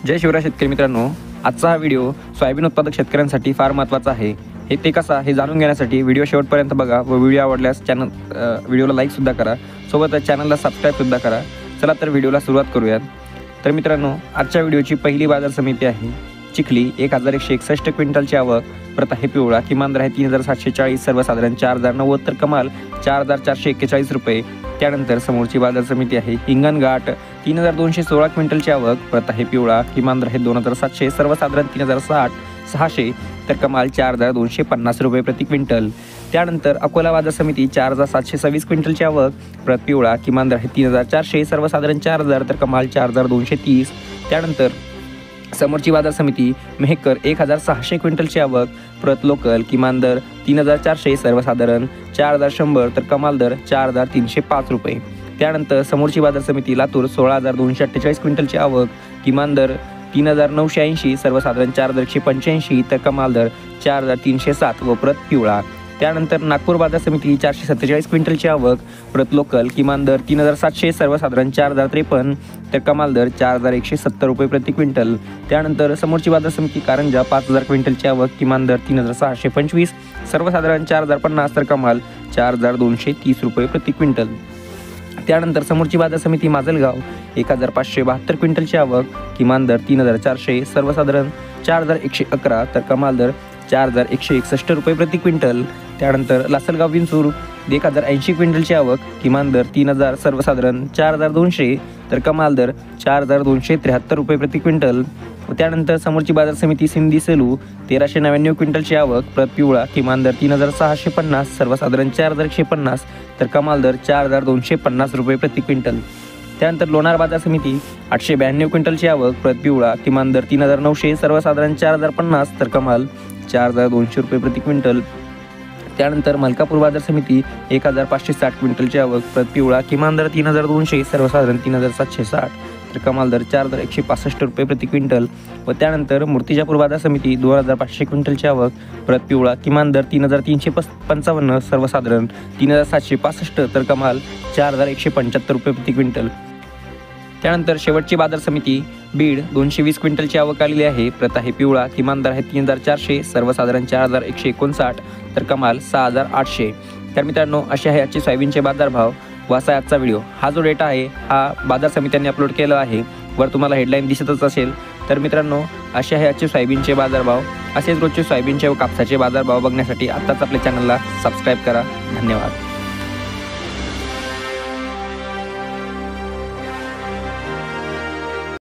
जय शिवराय शेतकरी मित्रांनो, आजचा हा व्हिडिओ सोयाबीन उत्पादक शेतकऱ्यांसाठी फार महत्त्वाचा आहे। ते कसा हे जाणून घेण्यासाठी व्हिडिओ शेवटपर्यंत बघा व व्हिडिओ आवडल्यास व्हिडिओला लाईक सुद्धा करा, सोबतच चॅनलला सबस्क्राईब सुद्धा करा। चला तर व्हिडिओला सुरुवात करूयात। तर मित्रांनो, आजच्या व्हिडिओची पहिली बाजार समिती आहे चिखली। 1161 क्विंटलची आवक, प्रत आहे पिवळा, किमान दर आहे 3740, सर्वसाधारण 4090 तर कमाल 4441 रुपये। त्यानंतर समोरची बाजार समिती आहे हिंगणघाट। 3216 क्विंटलची आवक, प्रत आहे पिवळा, किमान दर आहे 2700, सर्वसाधारण 3060 तर कमाल 4250 रुपये प्रति क्विंटल। त्यानंतर अकोला बाजार समिती 4726 क्विंटलची आवक, प्रत पिवळा, किमान दर आहे 3400, सर्वसाधारण 4000 तर कमाल 4230। त्यानंतर समोरची बाजार समिती मेहकर 1600 क्विंटलची आवक, प्रत लोकल, किमान दर 3400, सर्वसाधारण 4100 तर कमाल दर 4305 रुपये। त्यानंतर समोरची बाजार समिती लातूर 16248 क्विंटलची आवक, किमान दर 3980, सर्वसाधारण 4185 तर कमाल दर 4307 व प्रत पिवळा। त्यानंतर नागपूर बाजार समिती 447 क्विंटलची आवक, प्रत लोकल, किमान दर 3700, सर्वसाधारण 4053 तर कमाल दर 4170 रुपये प्रति क्विंटल। त्यानंतर समोरची बाजार समिती कारंजा 5000 क्विंटलची आवक, किमान दर 3625, सर्वसाधारण 4050 तर कमाल 4230 रुपये प्रति क्विंटल। त्यानंतर समोरची बाजार समिती माजलगाव 1572 क्विंटलची आवक, किमान दर 3400, सर्वसाधारण 4111 तर कमाल दर 4161 रुपये प्रति क्विंटल। त्यानंतर लासलगाव विंचूर 1080 क्विंटलची आवक, किमान दर 3000, सर्वसाधारण 4200 तर कमाल दर 4273 रुपये प्रति क्विंटल। त्यानंतर समोरची बाजार समिती सिंधी सेलू 1399 क्विंटलची आवक, प्रत पिवळा, किमान दर 3650, सर्वसाधारण 4150 तर कमाल दर 4250 रुपये प्रति क्विंटल। त्यानंतर लोणार बाजार समिती 892 क्विंटलची आवक, प्रत पिवळा, किमान दर 3900, सर्वसाधारण 4050 तर कमाल 4200 रुपये प्रति क्विंटल। त्यानंतर मलकापूर बाजार समिती 1560 क्विंटलची आवक, प्रत पिवळा, किमान दर 3200, सर्वसाधारण 3760 तर कमाल दर 4165 रुपये प्रति क्विंटल। व त्यानंतर मूर्तिजापूर बाजार समिती 2500 क्विंटलची आवक, प्रत पिवळा, किमान दर 3355, सर्वसाधारण 3765 तर कमाल 4175 रुपये प्रति क्विंटल। त्यानंतर शेवटची बाजार समिती बीड 220 क्विंटलची आवक आलेली आहे, प्रत आहे पिवळा, किमान दर आहे 3400, सर्वसाधारण 4159 तर कमाल 6800। तर मित्रांनो, असे आहे आजचे सोयाबीनचे बाजारभाव व असा आहे आजचा व्हिडिओ। हा जो डेटा आहे हा बाजार समित्यांनी अपलोड केला आहे, वर तुम्हाला हेडलाईन दिसतच असेल। तर मित्रांनो, असे आहे आजचे सोयाबीनचे बाजारभाव। असेच रोजचे सोयाबीनचे व कापसाचे बाजारभाव बघण्यासाठी आत्ताच आपल्या चॅनलला सबस्क्राईब करा। धन्यवाद।